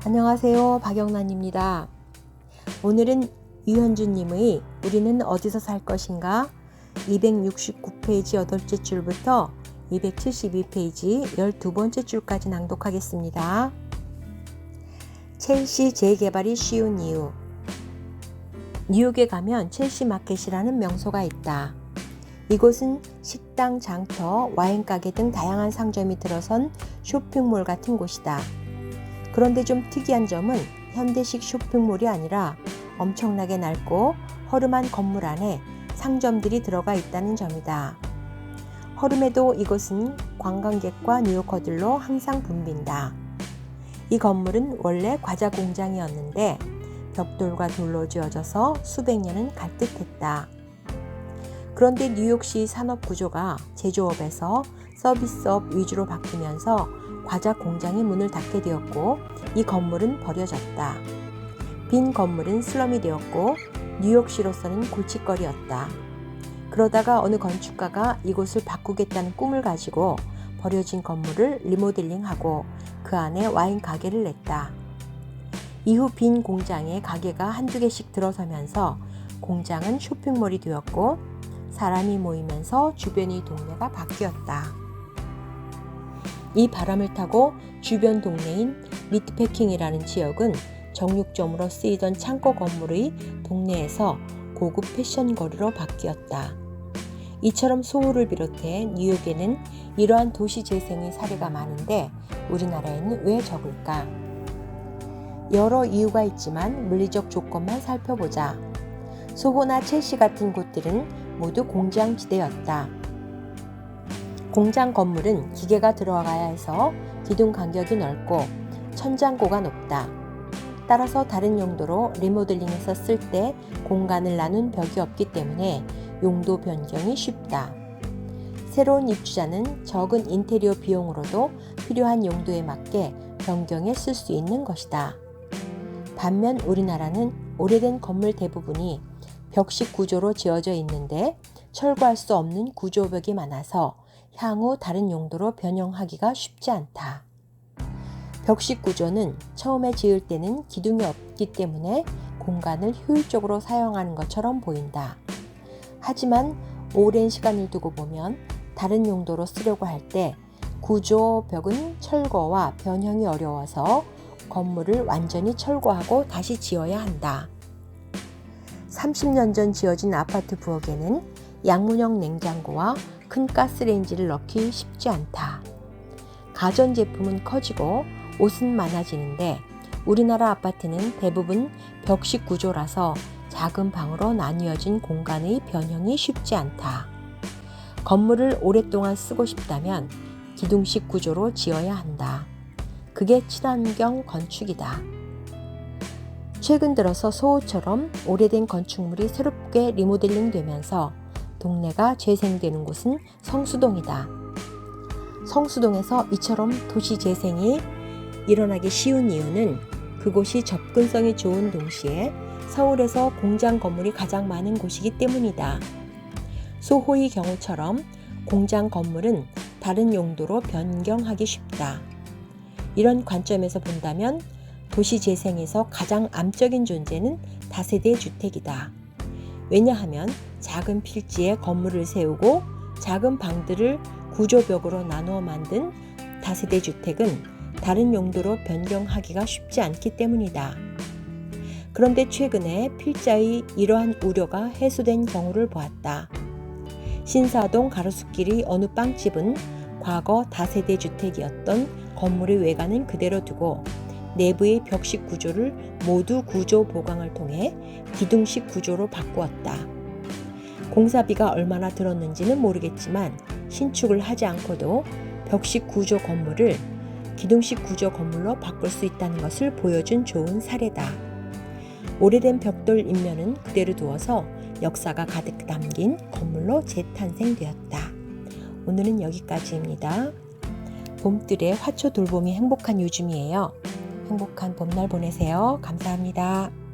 안녕하세요. 박영란입니다. 오늘은 유현주님의 우리는 어디서 살 것인가 269페이지 8번째 줄부터 272페이지 12번째 줄까지 낭독하겠습니다. 첼시 재개발이 쉬운 이유. 뉴욕에 가면 첼시 마켓이라는 명소가 있다. 이곳은 식당, 장터, 와인가게 등 다양한 상점이 들어선 쇼핑몰 같은 곳이다. 그런데 좀 특이한 점은 현대식 쇼핑몰이 아니라 엄청나게 낡고 허름한 건물 안에 상점들이 들어가 있다는 점이다. 허름해도 이곳은 관광객과 뉴요커들로 항상 붐빈다. 이 건물은 원래 과자 공장이었는데 벽돌과 돌로 지어져서 수백 년은 갈 듯했다. 그런데 뉴욕시 산업 구조가 제조업에서 서비스업 위주로 바뀌면서 과자 공장이 문을 닫게 되었고 이 건물은 버려졌다. 빈 건물은 슬럼이 되었고 뉴욕시로서는 골칫거리였다. 그러다가 어느 건축가가 이곳을 바꾸겠다는 꿈을 가지고 버려진 건물을 리모델링하고 그 안에 와인 가게를 냈다. 이후 빈 공장에 가게가 한두 개씩 들어서면서 공장은 쇼핑몰이 되었고 사람이 모이면서 주변의 동네가 바뀌었다. 이 바람을 타고 주변 동네인 미트패킹이라는 지역은 정육점으로 쓰이던 창고 건물의 동네에서 고급 패션 거리로 바뀌었다. 이처럼 소호를 비롯해 뉴욕에는 이러한 도시 재생의 사례가 많은데 우리나라에는 왜 적을까? 여러 이유가 있지만 물리적 조건만 살펴보자. 소호나 첼시 같은 곳들은 모두 공장지대였다. 공장 건물은 기계가 들어가야 해서 기둥 간격이 넓고 천장고가 높다. 따라서 다른 용도로 리모델링해서 쓸 때 공간을 나눈 벽이 없기 때문에 용도 변경이 쉽다. 새로운 입주자는 적은 인테리어 비용으로도 필요한 용도에 맞게 변경해 쓸 수 있는 것이다. 반면 우리나라는 오래된 건물 대부분이 벽식 구조로 지어져 있는데 철거할 수 없는 구조벽이 많아서 향후 다른 용도로 변형하기가 쉽지 않다. 벽식 구조는 처음에 지을 때는 기둥이 없기 때문에 공간을 효율적으로 사용하는 것처럼 보인다. 하지만 오랜 시간을 두고 보면 다른 용도로 쓰려고 할 때 구조벽은 철거와 변형이 어려워서 건물을 완전히 철거하고 다시 지어야 한다. 30년 전 지어진 아파트 부엌에는 양문형 냉장고와 큰 가스레인지를 넣기 쉽지 않다. 가전제품은 커지고 옷은 많아지는데 우리나라 아파트는 대부분 벽식 구조라서 작은 방으로 나뉘어진 공간의 변형이 쉽지 않다. 건물을 오랫동안 쓰고 싶다면 기둥식 구조로 지어야 한다. 그게 친환경 건축이다. 최근 들어서 소호처럼 오래된 건축물이 새롭게 리모델링 되면서 동네가 재생되는 곳은 성수동이다. 성수동에서 이처럼 도시 재생이 일어나기 쉬운 이유는 그곳이 접근성이 좋은 동시에 서울에서 공장 건물이 가장 많은 곳이기 때문이다. 소호의 경우처럼 공장 건물은 다른 용도로 변경하기 쉽다. 이런 관점에서 본다면 도시 재생에서 가장 암적인 존재는 다세대 주택이다. 왜냐하면 작은 필지에 건물을 세우고 작은 방들을 구조벽으로 나누어 만든 다세대 주택은 다른 용도로 변경하기가 쉽지 않기 때문이다. 그런데 최근에 필자의 이러한 우려가 해소된 경우를 보았다. 신사동 가로수길의 어느 빵집은 과거 다세대 주택이었던 건물의 외관은 그대로 두고 내부의 벽식 구조를 모두 구조 보강을 통해 기둥식 구조로 바꾸었다. 공사비가 얼마나 들었는지는 모르겠지만 신축을 하지 않고도 벽식 구조 건물을 기둥식 구조 건물로 바꿀 수 있다는 것을 보여준 좋은 사례다. 오래된 벽돌 인면은 그대로 두어서 역사가 가득 담긴 건물로 재탄생되었다. 오늘은 여기까지입니다. 봄들의 화초 돌봄이 행복한 요즘이에요. 행복한 봄날 보내세요. 감사합니다.